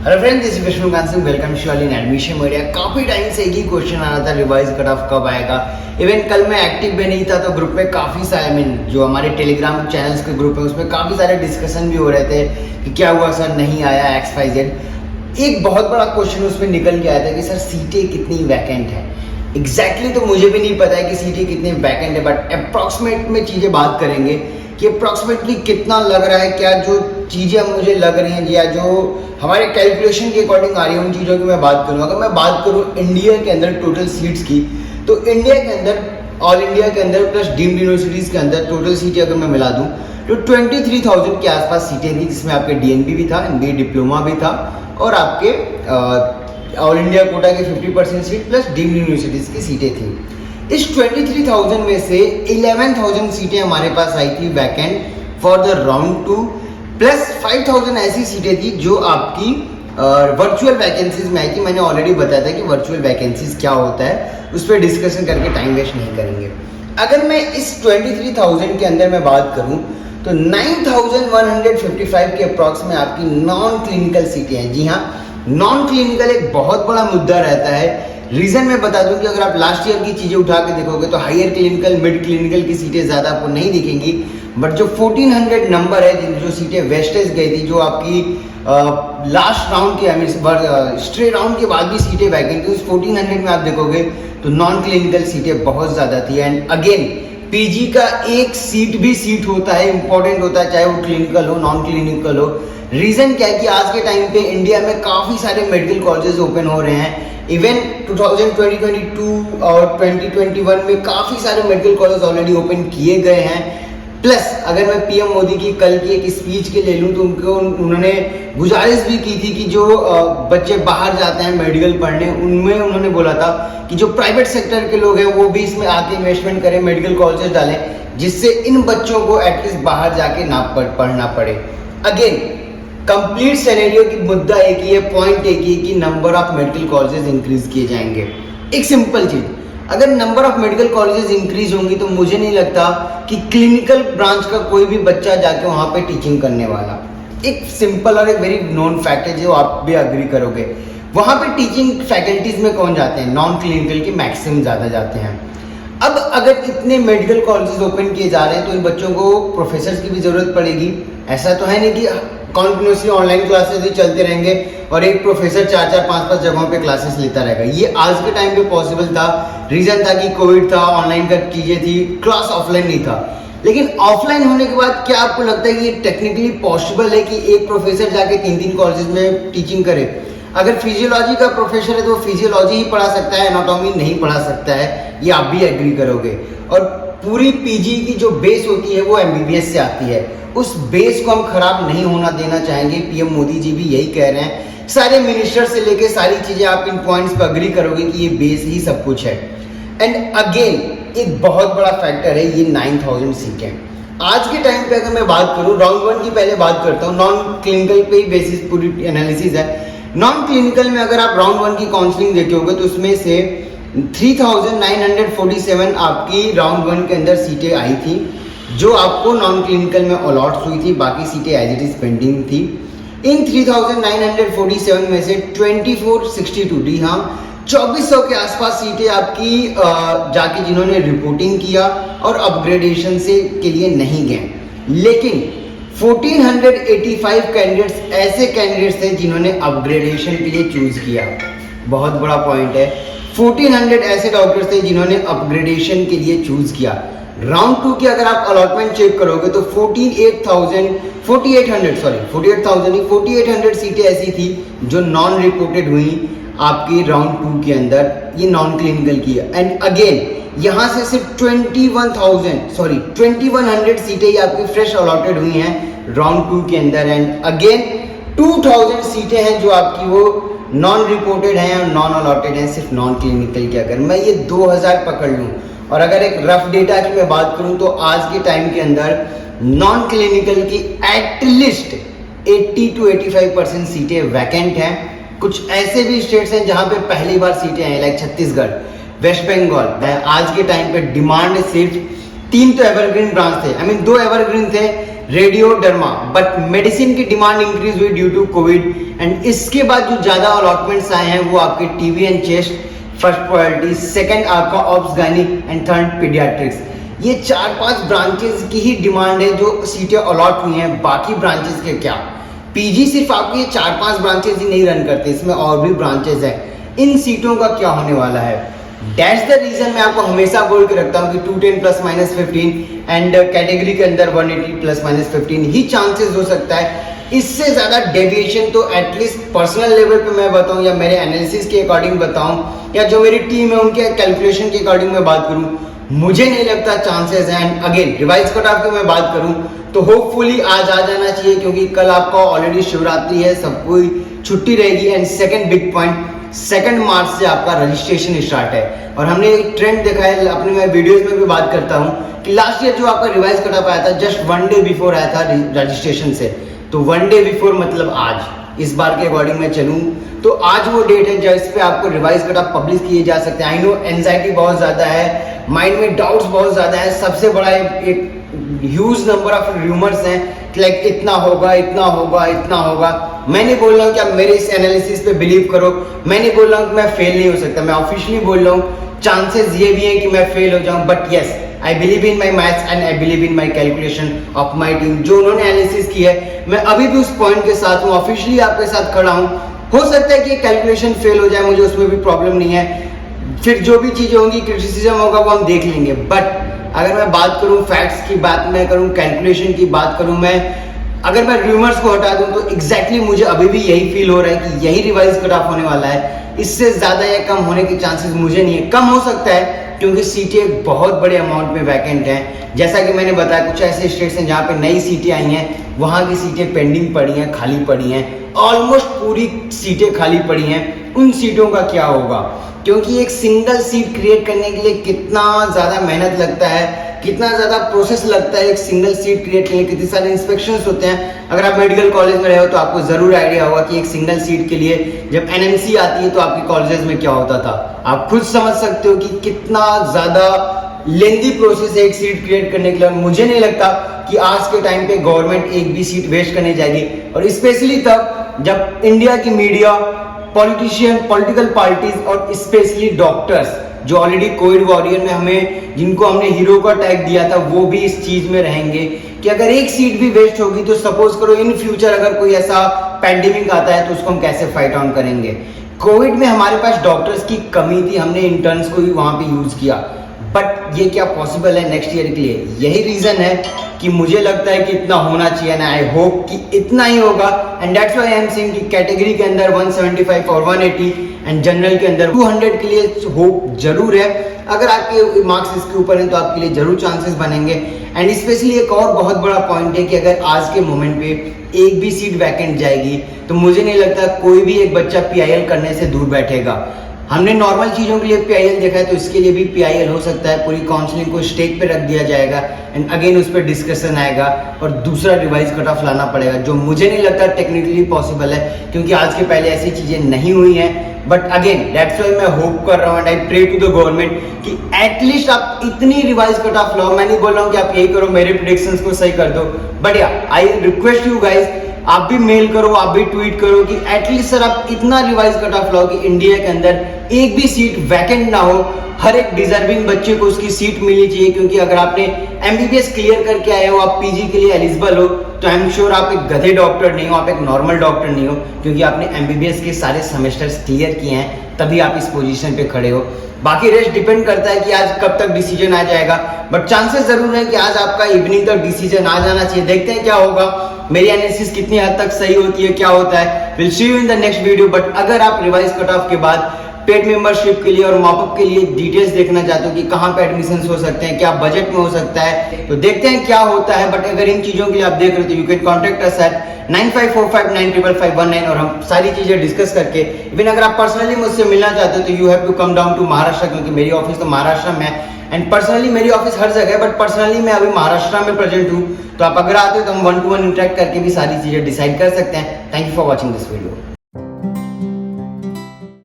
Hello friends, this is Vishnukant Singh. Welcome surely in admission media. काफी time से एक ही question आ रहा था, रिवाइज कट ऑफ कब आएगा। इवन कल मैं एक्टिव भी नहीं था तो ग्रुप में काफी सारे जो हमारे टेलीग्राम चैनल्स के ग्रुप है उसमें काफी सारे डिस्कशन भी हो रहे थे कि क्या हुआ सर, नहीं आया XYZ। एक बहुत बड़ा क्वेश्चन उसमें निकल के आया था कि सर सीटें कितनी वैकेंट है। एग्जैक्टली तो मुझे भी नहीं पता है कि सीटें कितनी वैकेंट है, बट अप्रॉक्सीमेट में चीजें बात करेंगे कि अप्रॉक्सीमेटली कितना लग रहा है। क्या जो चीज़ें मुझे लग रही हैं या जो हमारे कैलकुलेशन के अकॉर्डिंग आ रही है उन चीज़ों की मैं बात करूँ। अगर मैं बात करूँ इंडिया के अंदर टोटल सीट्स की, तो इंडिया के अंदर, ऑल इंडिया के अंदर प्लस डीम्ड यूनिवर्सिटीज़ के अंदर टोटल सीटें अगर मैं मिला दूँ तो 23,000 के आसपास सीटें थी, जिसमें आपके DNB भी था, MBA डिप्लोमा भी था और आपके ऑल इंडिया कोटा के 50% सीट प्लस डीम्ड यूनिवर्सिटीज़ की सीटें थी। इस 23,000 में से 11,000 सीटें हमारे पास आई थी vacant for the round 2, plus 5,000 ऐसी सीटें थी जो आपकी वर्चुअल वैकेंसीज में आई थी। मैंने ऑलरेडी बताया था कि वर्चुअल वैकेंसीज क्या होता है, उस पर डिस्कशन करके टाइम वेस्ट नहीं करेंगे। अगर मैं इस 23,000 के अंदर मैं बात करूं तो 9,155 के अप्रॉक्स में आपकी नॉन क्लिनिकल सीटें हैं। जी हाँ, नॉन क्लिनिकल एक बहुत बड़ा मुद्दा रहता है। रीजन मैं बता दूं कि अगर आप लास्ट ईयर की चीजें उठा के देखोगे तो हायर क्लिनिकल, मिड क्लिनिकल की सीटें ज्यादा आपको नहीं दिखेंगी, बट जो 1400 नंबर है, जो सीटें वेस्टेज गई थी, जो आपकी लास्ट राउंड के स्ट्रे राउंड के बाद भी सीटें वैकेंट थी, उस 1400 में आप देखोगे तो नॉन क्लिनिकल सीटें बहुत ज्यादा थी। एंड अगेन पीजी का एक सीट भी सीट होता है, इंपॉर्टेंट होता है, चाहे वो क्लिनिकल हो नॉन क्लिनिकल हो। रीजन क्या है कि आज के टाइम पे इंडिया में काफी सारे मेडिकल कॉलेजेस ओपन हो रहे हैं। इवन 2022 और 2021 में काफी सारे मेडिकल कॉलेज ऑलरेडी ओपन किए गए हैं। प्लस अगर मैं PM मोदी की कल की एक स्पीच के ले लूँ तो उन्होंने गुजारिश भी की थी कि जो बच्चे बाहर जाते हैं मेडिकल पढ़ने, उनमें उन्होंने बोला था कि जो प्राइवेट सेक्टर के लोग हैं वो भी इसमें आके इन्वेस्टमेंट करें, मेडिकल कॉलेजेस डालें, जिससे इन बच्चों को एटलीस्ट बाहर जाके ना पढ़ना पड़े। अगेन कंप्लीट सिनेरियो की मुद्दा एक ही है, पॉइंट एक ही है कि number of medical colleges increase किए जाएंगे। एक सिंपल चीज, अगर number of medical colleges increase होंगी तो मुझे नहीं लगता कि क्लिनिकल ब्रांच का कोई भी बच्चा जाके वहां पे टीचिंग करने वाला। एक सिंपल और एक वेरी नोन फैक्ट है जो आप भी अग्री करोगे। वहां पे टीचिंग फैकल्टीज में कौन जाते हैं? नॉन क्लिनिकल के मैक्सिमम ज्यादा जाते हैं। अब अगर इतने मेडिकल कॉलेजेस ओपन किए जा रहे हैं तो इन बच्चों को प्रोफेसर्स की भी जरूरत पड़ेगी। ऐसा तो है नहीं कि कॉन्टिन्यूसली ऑनलाइन क्लासेस ही चलते रहेंगे और एक प्रोफेसर 4-4, 5-5 जगहों पे क्लासेस लेता रहेगा। ये आज के टाइम पे पॉसिबल था, रीजन था कि कोविड था, ऑनलाइन का चीजें थी, क्लास ऑफलाइन नहीं था। लेकिन ऑफलाइन होने के बाद क्या आपको लगता है कि ये टेक्निकली पॉसिबल है कि एक प्रोफेसर जाके 3-3 कॉलेजेस में टीचिंग करे? अगर फिजियोलॉजी का प्रोफेसर है तो फिजियोलॉजी ही पढ़ा सकता है, एनाटॉमी नहीं पढ़ा सकता है, ये आप भी एग्री करोगे। और पूरी पीजी की जो बेस होती है वो MBBS से आती है। उस बेस को हम खराब नहीं होना देना चाहेंगे। PM मोदी जी भी यही कह रहे हैं। सारे मिनिस्टर से लेके सारी चीजें आप इन पॉइंट्स पर अग्री करोगे कि ये बेस ही सब कुछ है। एंड अगेन एक बहुत बड़ा फैक्टर है ये 9,000 सीटें। आज के टाइम पे अगर मैं बात करूं, राउंड 1 की पहले बात करता हूं, नॉन क्लिनिकल पे ही बेसिस पूरी एनालिसिस है। नॉन क्लिनिकल में अगर आप राउंड 1 की काउंसलिंग देखे होगे तो उसमें से 3,947 आपकी राउंड 1 के अंदर सीटें आई थी जो आपको नॉन क्लिनिकल में अलॉट हुई थी, बाकी सीटें एज इट इज पेंडिंग थी। इन 3,947 में से 2462, जी हाँ 2400 के आसपास सीटें आपकी जाके जिन्होंने रिपोर्टिंग किया और अपग्रेडेशन से के लिए नहीं गए। लेकिन 1485 कैंडिडेट्स ऐसे कैंडिडेट्स थे जिन्होंने अपग्रेडेशन के लिए चूज किया। बहुत बड़ा पॉइंट है, 1400 ऐसे डॉक्टर्स थे जिन्होंने अपग्रेडेशन के लिए चूज किया। राउंड 2 की अगर आप अलॉटमेंट चेक करोगे तो 4800 सीटें ऐसी थी जो नॉन रिपोर्टेड हुई आपकी राउंड 2 के अंदर, ये नॉन क्लिनिकल की है। एंड अगेन यहां से सिर्फ 2100 सीटें ही आपकी फ्रेश अलॉटेड हुई हैं राउंड 2 के अंदर। एंड अगेन 2000 सीटें हैं जो आपकी वो नॉन रिपोर्टेड हैं और नॉन अलॉटेड हैं सिर्फ नॉन क्लिनिकल की। अगर मैं ये 2000 पकड़ लूँ और अगर एक रफ डेटा की मैं बात करूं तो आज के टाइम के अंदर नॉन क्लिनिकल की एटलीस्ट 80 to 85% सीटें वैकेंट हैं। कुछ ऐसे भी स्टेट्स हैं जहां पे पहली बार सीटें हैं, लाइक छत्तीसगढ़, वेस्ट बंगाल। आज के टाइम पे डिमांड सिर्फ 3 तो एवरग्रीन ब्रांच थे, 2 एवरग्रीन थे, रेडियोडर्मा, बट मेडिसिन की डिमांड इंक्रीज हुई ड्यू टू कोविड एंड इसके बाद जो ज्यादा अलॉटमेंट्स आए हैं वो आपके TB and chest, first priority, second आपका obs gynae and third paediatrics. ये 4-5 ब्रांचेस की ही डिमांड है जो सीटें अलॉट हुई हैं। बाकी ब्रांचेस के क्या, पीजी सिर्फ आपको ये 4-5 ब्रांचेस ही नहीं रन करते, इसमें और भी ब्रांचेस हैं। इन सीटों का क्या होने वाला है, दैट्स द रीजन मैं आपको हमेशा बोल के रखता हूँ कि 210 ± 15 एंड कैटेगरी के अंदर 180 ± 15 ही चांसेस हो सकता है। इससे ज़्यादा डेविएशन तो एटलीस्ट पर्सनल लेवल पे मैं बताऊँ या मेरे एनालिसिस के अकॉर्डिंग बताऊँ या जो मेरी टीम है उनके कैलकुलेशन के अकॉर्डिंग मैं बात करूँ, मुझे नहीं लगता चांसेस हैं। And again revise cut off की मैं बात करूँ तो होपफुली आज आ जाना चाहिए, क्योंकि कल आपका ऑलरेडी शिवरात्रि है, सब कोई छुट्टी रहेगी। एंड सेकंड बिग पॉइंट, 2 मार्च से आपका रजिस्ट्रेशन स्टार्ट है। और हमने एक ट्रेंड देखा है, अपने मैं वीडियोस में भी बात करता हूँ कि लास्ट ईयर जो आपका रिवाइज कट ऑफ आया था जस्ट 1 डे बिफोर आया था रजिस्ट्रेशन से, तो 1 डे बिफोर मतलब आज। इस बार के अकॉर्डिंग मैं चलूँ तो आज वो डेट है जिस पे आपको रिवाइज कट ऑफ पब्लिश किए जा सकते हैं। आई नो एंजाइटी बहुत ज़्यादा है, माइंड में डाउट्स बहुत ज़्यादा है, सबसे बड़ा एक ह्यूज नंबर ऑफ रूमर्स हैं कि लाइक इतना होगा, इतना होगा, इतना होगा। मैं नहीं बोल रहा हूँ कि आप मेरे इस एनालिसिस पे बिलीव करो, मैं नहीं बोल रहा हूँ कि मैं फेल नहीं हो सकता, मैं ऑफिशियली बोल रहा हूँ चांसेस ये भी हैं कि मैं फेल हो जाऊँ, but yes I believe in my maths and I believe in my calculation of my team. जो उन्होंने एनालिसिस की है मैं अभी भी उस पॉइंट के साथ हूँ, ऑफिशियली आपके साथ खड़ा हूँ। हो सकता है कि कैलकुलेशन फेल हो जाए, मुझे उसमें भी प्रॉब्लम नहीं है, फिर जो भी चीज़ें होंगी, क्रिटिसिज्म होगा, वो हम देख लेंगे। बट अगर मैं बात करूं फैक्ट्स की बात मैं करूं, कैलकुलेशन की बात करूं, मैं अगर मैं रूमर्स को हटा दूं तो एग्जैक्टली मुझे अभी भी यही फील हो रहा है कि यही रिवाइज कट ऑफ होने वाला है। इससे ज़्यादा या कम होने के चांसेस मुझे नहीं है। कम हो सकता है क्योंकि सीटें बहुत बड़े अमाउंट में वैकेंट हैं। जैसा कि मैंने बताया, कुछ ऐसे स्टेट्स हैं जहाँ पे नई सीटें आई हैं, वहाँ की सीटें पेंडिंग पड़ी हैं, खाली पड़ी हैं, ऑलमोस्ट पूरी सीटें खाली पड़ी हैं। उन सीटों का क्या होगा, क्योंकि एक सिंगल सीट क्रिएट करने के लिए कितना ज़्यादा मेहनत लगता है, कितना ज़्यादा प्रोसेस लगता है एक सिंगल सीट क्रिएट करने, कितने सारे इंस्पेक्शंस होते हैं। अगर आप मेडिकल कॉलेज में रहे हो तो आपको ज़रूर आइडिया होगा कि एक सिंगल सीट के लिए जब एनएमसी आती है तो आपके कॉलेजेस में क्या होता था। आप खुद समझ सकते हो कि कितना ज़्यादा लेंदी प्रोसेस है एक सीट क्रिएट करने के लिए। मुझे नहीं लगता कि आज के टाइम पे गवर्नमेंट एक भी सीट वेस्ट करने जाएगी, और स्पेशली तब जब इंडिया की मीडिया, पॉलिटिशियन, पॉलिटिकल पार्टीज और स्पेशली डॉक्टर्स जो ऑलरेडी कोविड वॉरियर में हमें, जिनको हमने हीरो का टैग दिया था, वो भी इस चीज में रहेंगे कि अगर एक सीट भी वेस्ट होगी तो सपोज करो इन फ्यूचर अगर कोई ऐसा पैंडेमिक आता है तो उसको हम कैसे फाइट ऑन करेंगे। कोविड में हमारे पास डॉक्टर्स की कमी थी, हमने इंटर्न्स को भी वहां पे यूज किया, बट ये क्या पॉसिबल है नेक्स्ट ईयर के लिए? यही रीजन है कि मुझे लगता है कि इतना होना चाहिए ना, आई होप कि इतना ही होगा। And that's why I am saying कि कैटेगरी के अंदर 175 और 180 एंड जनरल के अंदर 200 के लिए होप जरूर है। अगर आपके मार्क्स इसके ऊपर हैं तो आपके लिए जरूर चांसेस बनेंगे। एंड स्पेशली एक और बहुत बड़ा पॉइंट है कि अगर आज के मोमेंट पे एक भी सीट वैकेंट जाएगी तो मुझे नहीं लगता कोई भी एक बच्चा PIL करने से दूर बैठेगा। हमने नॉर्मल चीज़ों के लिए PIL देखा है तो इसके लिए भी PIL हो सकता है। पूरी काउंसलिंग को स्टेक पे रख दिया जाएगा एंड अगेन उस पर डिस्कशन आएगा और दूसरा रिवाइज कट ऑफ लाना पड़ेगा, जो मुझे नहीं लगता टेक्निकली पॉसिबल है, क्योंकि आज के पहले ऐसी चीज़ें नहीं हुई हैं। बट अगेन दैट्स व्हाई मैं होप कर रहा हूँ and I pray to the government कि एटलीस्ट आप इतनी रिवाइज कट ऑफ लाओ। मैं नहीं बोल रहा हूँ कि आप यही करो, मेरे प्रेडिक्शंस को सही कर दो, बट या आई रिक्वेस्ट यू गाइज, आप भी मेल करो, आप भी ट्वीट करो कि एटलीस्ट सर आप इतना रिवाइज कट ऑफ लाओ कि इंडिया के अंदर एक भी सीट वैकेंट ना हो, हर एक डिजर्विंग बच्चे को उसकी सीट मिलनी चाहिए। क्योंकि अगर आपने MBBS क्लियर करके आए हो, आप PG के लिए एलिजिबल हो, तो आई एम श्योर आप एक गधे डॉक्टर नहीं हो, आप एक नॉर्मल डॉक्टर नहीं हो, क्योंकि आपने MBBS के सारे सेमेस्टर्स क्लियर किए हैं, तभी आप इस पोजीशन पे खड़े हो। बाकी रेस्ट डिपेंड करता है कि आज कब तक डिसीजन आ जाएगा, बट चांसेस जरूर है कि आज आपका इवनिंग तक डिसीजन आ जाना चाहिए। देखते हैं क्या होगा, मेरी एनालिसिस कितनी हद तक सही होती है, क्या होता है। Will see you in the next video. But अगर आप रिवाइज कट ऑफ के बाद पेड मेंबरशिप के लिए और मॉपअप के लिए डिटेल्स देखना चाहते हो कि कहाँ पे एडमिशन हो सकते हैं, क्या बजट में हो सकता है, तो देखते हैं क्या होता है। बट अगर इन चीजों के लिए आप देख रहे हो तो you can contact us at 9545955519 और हम सारी चीजें डिस्कस करके, इवन अगर आप पर्सनली मुझसे मिलना चाहते हो तो you have to come down to Maharashtra, क्योंकि मेरी ऑफिस तो महाराष्ट्र में है एंड पर्सनली मेरी ऑफिस हर जगह है, बट पर्सनली मैं अभी महाराष्ट्र में प्रेजेंट हूँ। तो आप अगर आते हो तो हम 1-to-1 इंटरेक्ट करके भी सारी चीजें डिसाइड कर सकते हैं। Thank you for watching this video.